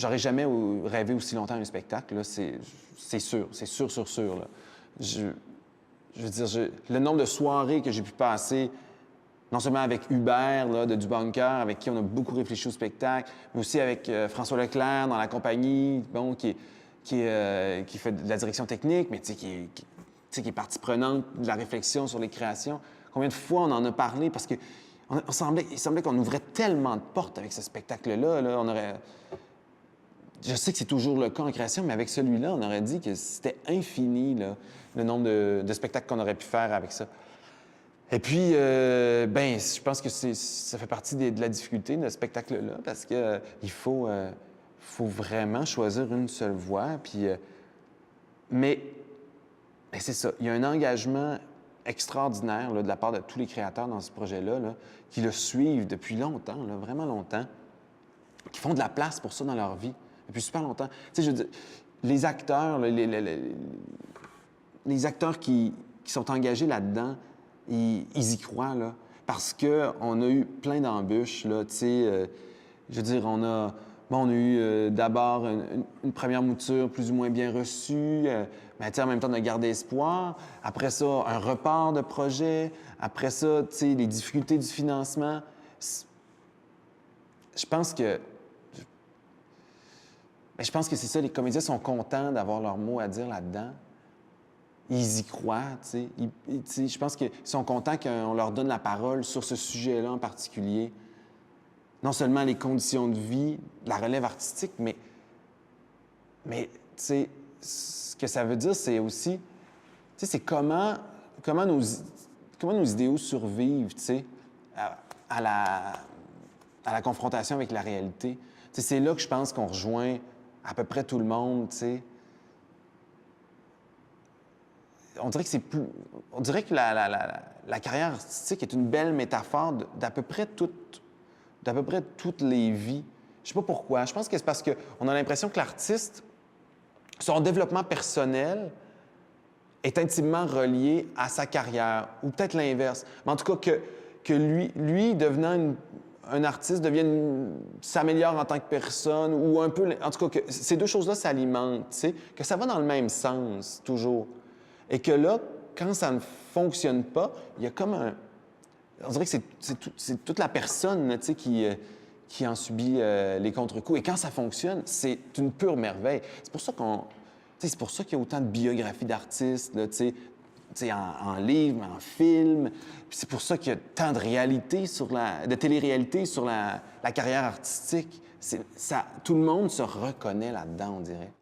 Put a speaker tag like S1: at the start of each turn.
S1: j'aurais jamais rêvé aussi longtemps un spectacle, là, c'est sûr, sûr, là. Je veux dire, le nombre de soirées que j'ai pu passer, non seulement avec Hubert, là, de Du Bunker, avec qui on a beaucoup réfléchi au spectacle, mais aussi avec François Leclerc dans la compagnie, bon, qui fait de la direction technique, mais tu sais, qui est partie prenante de la réflexion sur les créations. Combien de fois on en a parlé? Parce que il semblait qu'on ouvrait tellement de portes avec ce spectacle-là. Là. Je sais que c'est toujours le cas en création, mais avec celui-là, on aurait dit que c'était infini, là, le nombre de spectacles qu'on aurait pu faire avec ça. Et puis, je pense que ça fait partie de la difficulté de ce spectacle-là, parce que il faut vraiment choisir une seule voie. Puis, mais c'est ça, il y a un engagement extraordinaire là, de la part de tous les créateurs dans ce projet-là, là, qui le suivent depuis longtemps, là, vraiment longtemps, qui font de la place pour ça dans leur vie depuis super longtemps. Tu sais, je veux dire, les acteurs, là, les acteurs qui sont engagés là-dedans, ils y croient, là, parce qu'on a eu plein d'embûches, là, tu sais, je veux dire, on a eu d'abord une première mouture plus ou moins bien reçue, mais en même temps, on a gardé espoir. Après ça, un report de projet. Après ça, tu sais, les difficultés du financement. Je pense que c'est ça, les comédiens sont contents d'avoir leur mot à dire là-dedans. Ils y croient, tu sais. Je pense qu'ils sont contents qu'on leur donne la parole sur ce sujet-là en particulier. Non seulement les conditions de vie, la relève artistique, mais tu sais, ce que ça veut dire, c'est aussi, tu sais, c'est comment nos idéaux survivent, tu sais, à la confrontation avec la réalité. Tu sais, c'est là que je pense qu'on rejoint à peu près tout le monde, tu sais. On dirait que la carrière artistique est une belle métaphore d'à peu près toutes les vies. Je sais pas pourquoi. Je pense que c'est parce qu'on a l'impression que l'artiste, son développement personnel est intimement relié à sa carrière, ou peut-être l'inverse. Mais en tout cas, que lui devenant un artiste, s'améliore en tant que personne, ou un peu... En tout cas, que ces deux choses-là s'alimentent, tu sais, que ça va dans le même sens, toujours. Et que là, quand ça ne fonctionne pas, il y a comme un... On dirait que c'est toute la personne, tu sais, qui en subit les contre-coups. Et quand ça fonctionne, c'est une pure merveille. C'est pour ça c'est pour ça qu'il y a autant de biographies d'artistes, là, tu sais, en livre, en film. Puis c'est pour ça qu'il y a tant de réalité de télé-réalité sur la carrière artistique. Tout le monde se reconnaît là-dedans, on dirait.